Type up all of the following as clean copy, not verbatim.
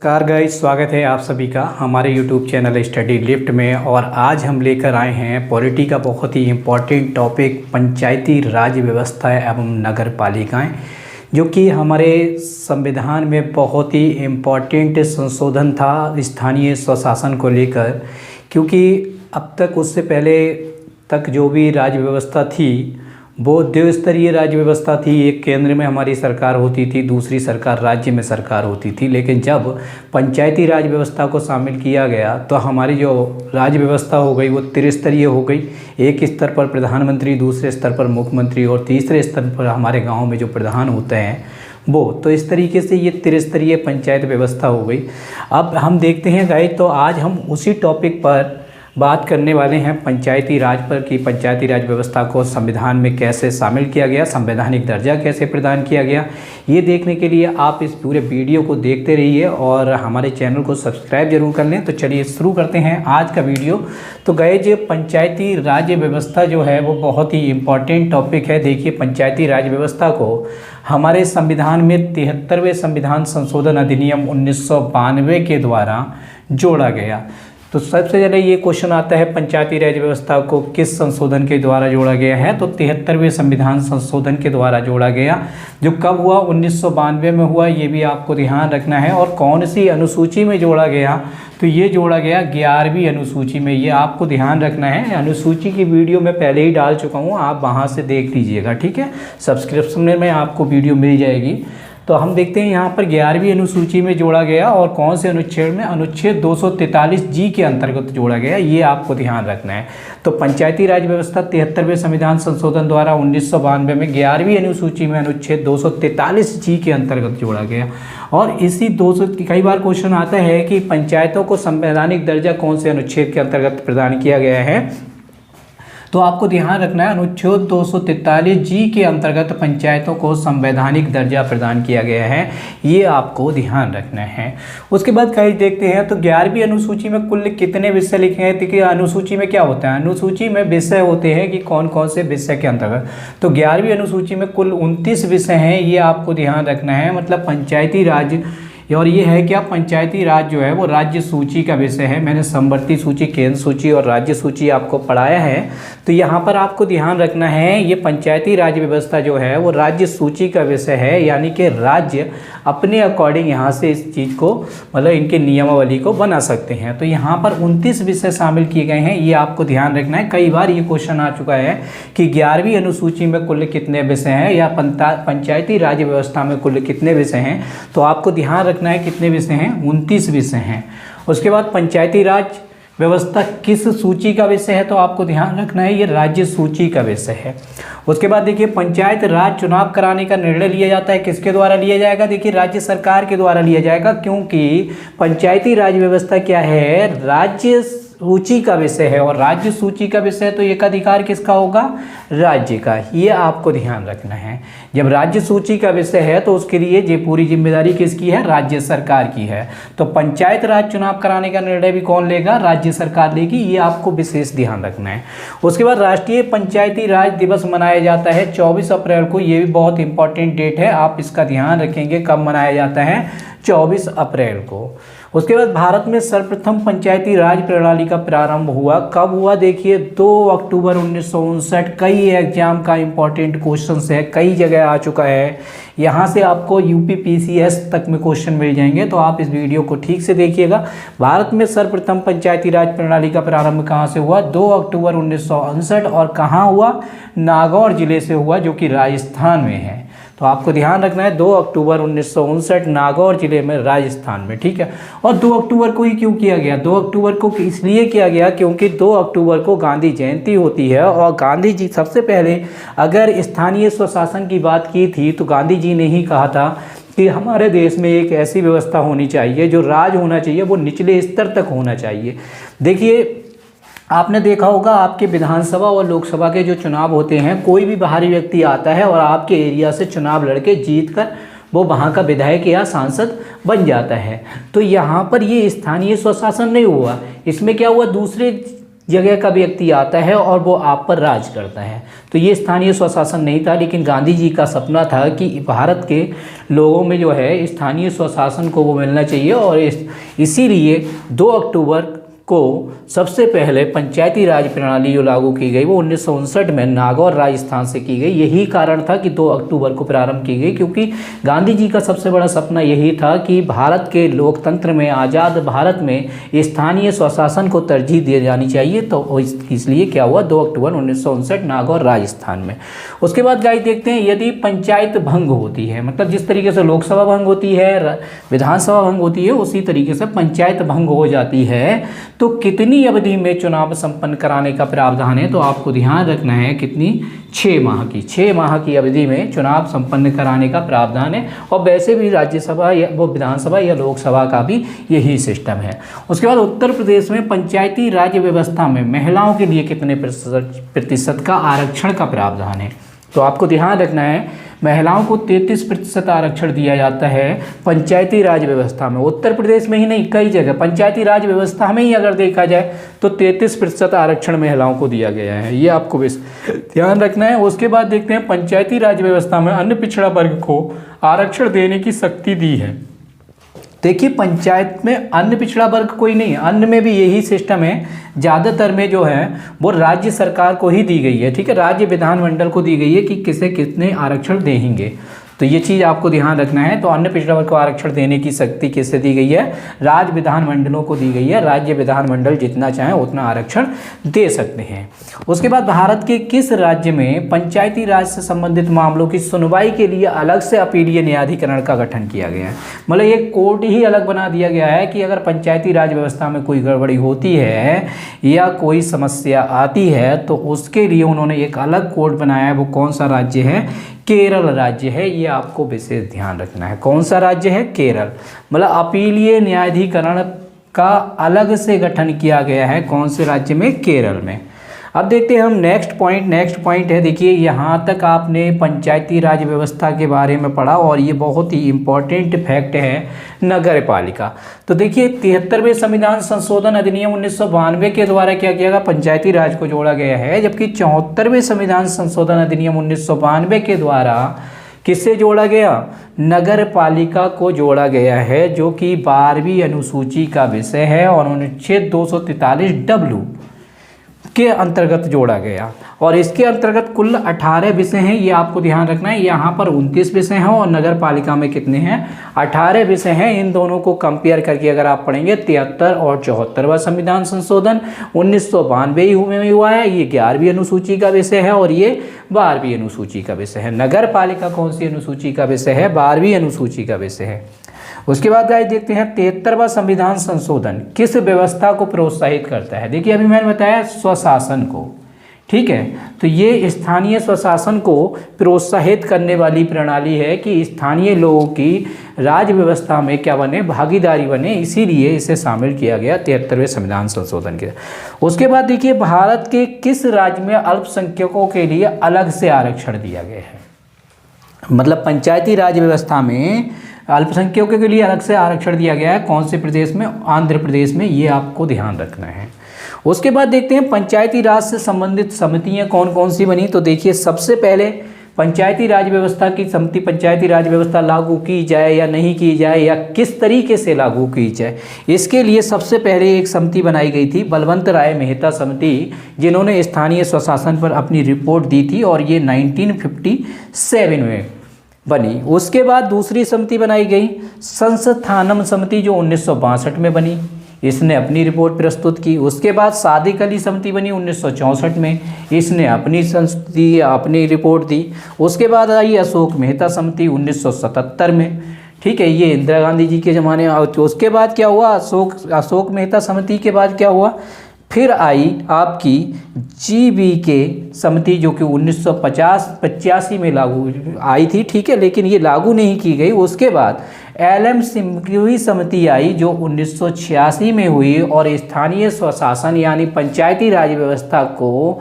नमस्कार गाइस, स्वागत है आप सभी का हमारे YouTube चैनल स्टडी लिफ्ट में। और आज हम लेकर आए हैं पॉलिटी का बहुत ही इम्पोर्टेंट टॉपिक पंचायती राज व्यवस्था एवं नगर पालिकाएँ, जो कि हमारे संविधान में बहुत ही इम्पोर्टेंट संशोधन था स्थानीय स्वशासन को लेकर। क्योंकि अब तक उससे पहले तक जो भी राज्य व्यवस्था थी वो द्विस्तरीय राज्य व्यवस्था थी। एक केंद्र में हमारी सरकार होती थी, दूसरी सरकार राज्य में सरकार होती थी। लेकिन जब पंचायती राज व्यवस्था को शामिल किया गया तो हमारी जो राज्य व्यवस्था हो गई वो त्रिस्तरीय हो गई। एक स्तर पर प्रधानमंत्री, दूसरे स्तर पर मुख्यमंत्री और तीसरे स्तर पर हमारे गाँव में जो प्रधान होते हैं वो। तो इस तरीके से ये त्रिस्तरीय पंचायत व्यवस्था हो गई। अब हम देखते हैं गाइस, तो आज हम उसी टॉपिक पर बात करने वाले हैं पंचायती राज पर कि पंचायती राज व्यवस्था को संविधान में कैसे शामिल किया गया, संवैधानिक दर्जा कैसे प्रदान किया गया। ये देखने के लिए आप इस पूरे वीडियो को देखते रहिए और हमारे चैनल को सब्सक्राइब जरूर कर लें। तो चलिए शुरू करते हैं आज का वीडियो। तो गाइस, पंचायती राज व्यवस्था जो है वो बहुत ही इम्पॉर्टेंट टॉपिक है। देखिए, पंचायती राज व्यवस्था को हमारे संविधान में 73वें संविधान संशोधन अधिनियम 1992 के द्वारा जोड़ा गया। तो सबसे पहले ये क्वेश्चन आता है, पंचायती राज व्यवस्था को किस संशोधन के द्वारा जोड़ा गया है? तो 73वें संविधान संशोधन के द्वारा जोड़ा गया, जो कब हुआ? 1992 में हुआ। ये भी आपको ध्यान रखना है। और कौन सी अनुसूची में जोड़ा गया? तो ये जोड़ा गया 11वीं अनुसूची में। ये आपको ध्यान रखना है। अनुसूची की वीडियो मैं पहले ही डाल चुका हूँ, आप वहाँ से देख लीजिएगा, ठीक है। सब्सक्रिप्शन में आपको वीडियो मिल जाएगी। तो हम देखते हैं यहाँ पर 11वीं अनुसूची में जोड़ा गया। और कौन से अनुच्छेद में? अनुच्छेद 243 जी के अंतर्गत जोड़ा गया। ये आपको ध्यान रखना है। तो पंचायती राज व्यवस्था 73वें संविधान संशोधन द्वारा 1992 में 11वीं अनुसूची में अनुच्छेद 243 जी के अंतर्गत जोड़ा गया। और इसी 200 कई बार क्वेश्चन आता है कि पंचायतों को संवैधानिक दर्जा कौन से अनुच्छेद के अंतर्गत प्रदान किया गया है? तो आपको ध्यान रखना है, अनुच्छेद 243 जी के अंतर्गत पंचायतों को संवैधानिक दर्जा प्रदान किया गया है। ये आपको ध्यान रखना है। उसके बाद कहीं देखते हैं तो 11वीं अनुसूची में कुल कितने विषय लिखे हैं? देखिए, अनुसूची में क्या होता है? अनुसूची में विषय होते हैं कि कौन कौन से विषय के अंतर्गत। तो 11वीं अनुसूची में कुल 29 विषय हैं। ये आपको ध्यान रखना है। मतलब पंचायती राज, और ये है क्या? पंचायती राज जो है वो राज्य सूची का विषय है। मैंने समवर्ती सूची, केंद्र सूची और राज्य सूची आपको पढ़ाया है। तो यहाँ पर आपको ध्यान रखना है, ये पंचायती राज व्यवस्था जो है वो राज्य सूची का विषय है। यानी कि राज्य अपने अकॉर्डिंग यहाँ से इस चीज़ को, मतलब इनके नियमावली को बना सकते हैं। तो यहाँ पर 29 विषय शामिल किए गए हैं। ये आपको ध्यान रखना है। कई बार ये क्वेश्चन आ चुका है कि 11वीं अनुसूची में कुल कितने विषय हैं या पंचायती राज व्यवस्था में कुल कितने विषय हैं। तो आपको ध्यान रखना है कितने विषय हैं? 29 विषय हैं। उसके बाद पंचायती राज व्यवस्था किस सूची का विषय है? तो आपको ध्यान रखना है ये राज्य सूची का विषय है। उसके बाद देखिए, पंचायत राज चुनाव कराने का निर्णय लिया जाता है। किसके द्वारा लिया जाएगा? देखिए, राज्य सरकार के द्वारा लिया जाएगा। क्योंकि पंचायती राज व्यवस्था क्या है? राज्य सूची का विषय है। और राज्य सूची का विषय है तो एक अधिकार किसका होगा? राज्य का। ये आपको ध्यान रखना है। जब राज्य सूची का विषय है तो उसके लिए ये पूरी जिम्मेदारी किसकी है? राज्य सरकार की है। तो पंचायत राज चुनाव कराने का निर्णय भी कौन लेगा? राज्य सरकार लेगी। ये आपको विशेष ध्यान रखना है। उसके बाद राष्ट्रीय पंचायती राज दिवस मनाया जाता है 24 अप्रैल को। ये भी बहुत इंपॉर्टेंट डेट है, आप इसका ध्यान रखेंगे। कब मनाया जाता है? 24 अप्रैल को। उसके बाद भारत में सर्वप्रथम पंचायती राज प्रणाली का प्रारंभ हुआ। कब हुआ? देखिए, 2 अक्टूबर 1959। कई एग्जाम का इंपॉर्टेंट क्वेश्चन है, कई जगह आ चुका है। यहाँ से आपको यूपीपीसीएस तक में क्वेश्चन मिल जाएंगे। तो आप इस वीडियो को ठीक से देखिएगा। भारत में सर्वप्रथम पंचायती राज प्रणाली का प्रारंभ कहाँ से हुआ? 2 अक्टूबर 1959। और कहाँ हुआ? नागौर जिले से हुआ, जो कि राजस्थान में है। तो आपको ध्यान रखना है 2 अक्टूबर 1959 नागौर जिले में, राजस्थान में, ठीक है। और 2 अक्टूबर को ही क्यों किया गया? 2 अक्टूबर को इसलिए किया गया क्योंकि 2 अक्टूबर को गांधी जयंती होती है। और गांधी जी सबसे पहले अगर स्थानीय स्वशासन की बात की थी तो गांधी जी ने ही कहा था कि हमारे देश में एक ऐसी व्यवस्था होनी चाहिए, जो राज होना चाहिए वो निचले स्तर तक होना चाहिए। देखिए, आपने देखा होगा आपके विधानसभा और लोकसभा के जो चुनाव होते हैं, कोई भी बाहरी व्यक्ति आता है और आपके एरिया से चुनाव लड़के जीत कर वो वहाँ का विधायक या सांसद बन जाता है। तो यहाँ पर ये स्थानीय स्वशासन नहीं हुआ। इसमें क्या हुआ? दूसरे जगह का व्यक्ति आता है और वो आप पर राज करता है। तो ये स्थानीय स्वशासन नहीं था, लेकिन गांधी जी का सपना था कि भारत के लोगों में जो है स्थानीय स्वशासन को वो मिलना चाहिए, और इसीलिए 2 अक्टूबर को सबसे पहले पंचायती राज प्रणाली जो लागू की गई वो 1959 में नागौर राजस्थान से की गई। यही कारण था कि 2 अक्टूबर को प्रारंभ की गई, क्योंकि गांधी जी का सबसे बड़ा सपना यही था कि भारत के लोकतंत्र में, आज़ाद भारत में स्थानीय स्वशासन को तरजीह दी जानी चाहिए। तो इसलिए क्या हुआ, 2 अक्टूबर 1959 नागौर राजस्थान में। उसके बाद गाइस देखते हैं, यदि पंचायत भंग होती है, मतलब जिस तरीके से लोकसभा भंग होती है, विधानसभा भंग होती है, उसी तरीके से पंचायत भंग हो जाती है, तो कितनी अवधि में चुनाव संपन्न कराने का प्रावधान है। तो आपको ध्यान रखना है कितनी, 6 माह की, 6 माह की अवधि में चुनाव संपन्न कराने का प्रावधान है। और वैसे भी राज्यसभा या वो विधानसभा या लोकसभा का भी यही सिस्टम है। उसके बाद उत्तर प्रदेश में पंचायती राज व्यवस्था में महिलाओं के लिए कितने प्रतिशत का आरक्षण का प्रावधान है। तो आपको ध्यान रखना है, महिलाओं को 33% आरक्षण दिया जाता है पंचायती राज व्यवस्था में। उत्तर प्रदेश में ही नहीं, कई जगह पंचायती राज व्यवस्था में ही अगर देखा जाए तो 33% आरक्षण महिलाओं को दिया गया है। ये आपको बस ध्यान रखना है। उसके बाद देखते हैं, पंचायती राज व्यवस्था में अन्य पिछड़ा वर्ग को आरक्षण देने की शक्ति दी है। देखिए, पंचायत में अन्य पिछड़ा वर्ग कोई नहीं है, अन्य में भी यही सिस्टम है। ज़्यादातर में जो है वो राज्य सरकार को ही दी गई है, ठीक है, राज्य विधानमंडल को दी गई है कि किसे कितने आरक्षण देंगे। तो ये चीज़ आपको ध्यान रखना है। तो अन्य पिछड़ा वर्ग को आरक्षण देने की शक्ति किससे दी गई है, राज्य विधानमंडलों को दी गई है। राज्य विधानमंडल जितना चाहे उतना आरक्षण दे सकते हैं। उसके बाद भारत के किस राज्य में पंचायती राज से संबंधित मामलों की सुनवाई के लिए अलग से अपीलीय न्यायाधिकरण का गठन किया गया है। मतलब एक कोर्ट ही अलग बना दिया गया है कि अगर पंचायती राज व्यवस्था में कोई गड़बड़ी होती है या कोई समस्या आती है तो उसके लिए उन्होंने एक अलग कोर्ट बनाया है। वो कौन सा राज्य है, केरल राज्य है। ये आपको विशेष ध्यान रखना है। कौन सा राज्य है, केरल। मतलब अपीलीय न्यायाधिकरण का अलग से गठन किया गया है, कौन से राज्य में, केरल में। अब देखते हैं हम नेक्स्ट पॉइंट है। देखिए, यहाँ तक आपने पंचायती राज व्यवस्था के बारे में पढ़ा और ये बहुत ही इम्पोर्टेंट फैक्ट है नगर पालिका। तो देखिए, 73वें संविधान संशोधन अधिनियम 1992 के द्वारा क्या किया गया, पंचायती राज को जोड़ा गया है। जबकि 74वें संविधान संशोधन अधिनियम 1992 के द्वारा किससे जोड़ा गया, नगर पालिका को जोड़ा गया है, जो कि 12वीं अनुसूची का विषय है और अनुच्छेद 243W के अंतर्गत जोड़ा गया। और इसके अंतर्गत कुल 18 विषय हैं, ये आपको ध्यान रखना है। यहाँ पर 29 विषय हैं और नगर पालिका में कितने हैं, 18 विषय हैं। इन दोनों को कंपेयर करके अगर आप पढ़ेंगे, 73 और 74वां संविधान संशोधन 1992 में हुआ है, ये 11वीं अनुसूची का विषय है और ये 12वीं अनुसूची का विषय है। नगर पालिका कौन सी अनुसूची का विषय है, 12वीं अनुसूची का विषय है। उसके बाद गाइस देखते हैं, 73वां संविधान संशोधन किस व्यवस्था को प्रोत्साहित करता है। देखिए, अभी मैंने बताया स्वशासन को, ठीक है। तो ये स्थानीय स्वशासन को प्रोत्साहित करने वाली प्रणाली है कि स्थानीय लोगों की राज्य व्यवस्था में क्या बने, भागीदारी बने, इसीलिए इसे शामिल किया गया 73वें संविधान संशोधन के। उसके बाद देखिए, भारत के किस राज्य में अल्पसंख्यकों के लिए अलग से आरक्षण दिया गया है। मतलब पंचायती राज व्यवस्था में अल्पसंख्यकों के लिए अलग से आरक्षण दिया गया है, कौन से प्रदेश में, आंध्र प्रदेश में। ये आपको ध्यान रखना है। उसके बाद देखते हैं, पंचायती राज से संबंधित समितियां कौन कौन सी बनी। तो देखिए, सबसे पहले पंचायती राज व्यवस्था की समिति, पंचायती राज व्यवस्था लागू की जाए या नहीं की जाए या किस तरीके से लागू की जाए, इसके लिए सबसे पहले एक समिति बनाई गई थी, बलवंत राय मेहता समिति, जिन्होंने स्थानीय स्वशासन पर अपनी रिपोर्ट दी थी और ये 1957 में बनी। उसके बाद दूसरी समिति बनाई गई, संस्थानम समिति, जो 1962 में बनी, इसने अपनी रिपोर्ट प्रस्तुत की। उसके बाद सादिक अली समिति बनी 1964 में, इसने अपनी रिपोर्ट दी। उसके बाद आई अशोक मेहता समिति 1977 में, ठीक है, ये इंदिरा गांधी जी के ज़माने। उसके बाद क्या हुआ, अशोक मेहता समिति के बाद क्या हुआ, फिर आई आपकी GBK समिति, जो कि 1985 में लागू आई थी, ठीक है, लेकिन ये लागू नहीं की गई। उसके बाद LM सिमरी समिति आई, जो 1986 में हुई और स्थानीय स्वशासन यानी पंचायती राज व्यवस्था को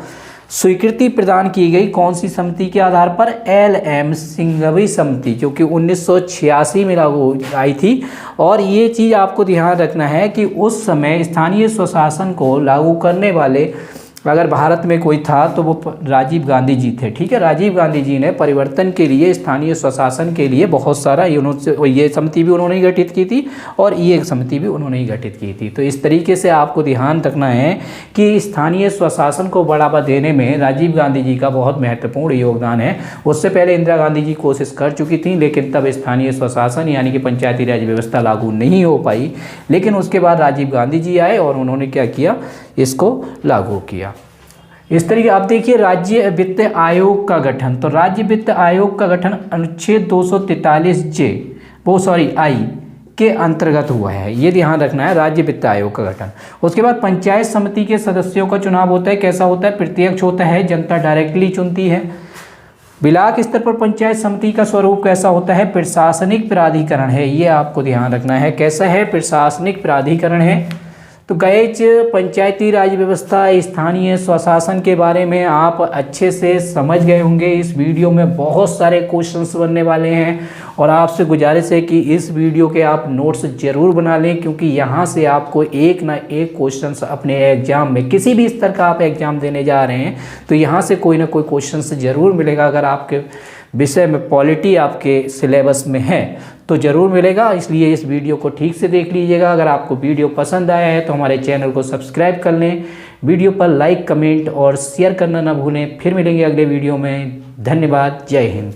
स्वीकृति प्रदान की गई कौन सी समिति के आधार पर? LM सिंघवी समिति, जो कि 1986 में लागू आई थी। और ये चीज़ आपको ध्यान रखना है कि उस समय स्थानीय स्वशासन को लागू करने वाले अगर भारत में कोई था तो वो राजीव गांधी जी थे। ठीक है, राजीव गांधी जी ने परिवर्तन के लिए, स्थानीय स्वशासन के लिए बहुत सारा ये समिति भी उन्होंने ही गठित की थी और ये समिति भी उन्होंने ही गठित की थी। तो इस तरीके से आपको ध्यान रखना है कि स्थानीय स्वशासन को बढ़ावा देने में राजीव गांधी जी का बहुत महत्वपूर्ण योगदान है। उससे पहले इंदिरा गांधी जी कोशिश कर चुकी थी, लेकिन तब स्थानीय स्वशासन यानी कि पंचायती राज व्यवस्था लागू नहीं हो पाई। लेकिन उसके बाद राजीव गांधी जी आए और उन्होंने क्या किया, इसको लागू किया। इस तरीके आप देखिए राज्य वित्त आयोग का गठन। तो राज्य वित्त आयोग का गठन अनुच्छेद 243 आई के अंतर्गत हुआ है, ये ध्यान रखना है, राज्य वित्त आयोग का गठन। उसके बाद पंचायत समिति के सदस्यों का चुनाव होता है। कैसा होता है? प्रत्यक्ष होता है, जनता डायरेक्टली चुनती है। ब्लॉक स्तर पर पंचायत समिति का स्वरूप कैसा होता है? प्रशासनिक प्राधिकरण है, ये आपको ध्यान रखना है। कैसा है? प्रशासनिक प्राधिकरण है। तो गैज पंचायती राज व्यवस्था, स्थानीय स्वशासन के बारे में आप अच्छे से समझ गए होंगे। इस वीडियो में बहुत सारे क्वेश्चंस बनने वाले हैं और आपसे गुजारिश है कि इस वीडियो के आप नोट्स ज़रूर बना लें, क्योंकि यहाँ से आपको एक ना एक क्वेश्चंस अपने एग्जाम में, किसी भी स्तर का आप एग्जाम देने जा रहे हैं तो यहाँ से कोई ना कोई क्वेश्चंस ज़रूर मिलेगा। अगर आपके विषय में पॉलिटी आपके सिलेबस में है तो ज़रूर मिलेगा, इसलिए इस वीडियो को ठीक से देख लीजिएगा। अगर आपको वीडियो पसंद आया है तो हमारे चैनल को सब्सक्राइब कर लें, वीडियो पर लाइक, कमेंट और शेयर करना ना भूलें। फिर मिलेंगे अगले वीडियो में। धन्यवाद। जय हिंद।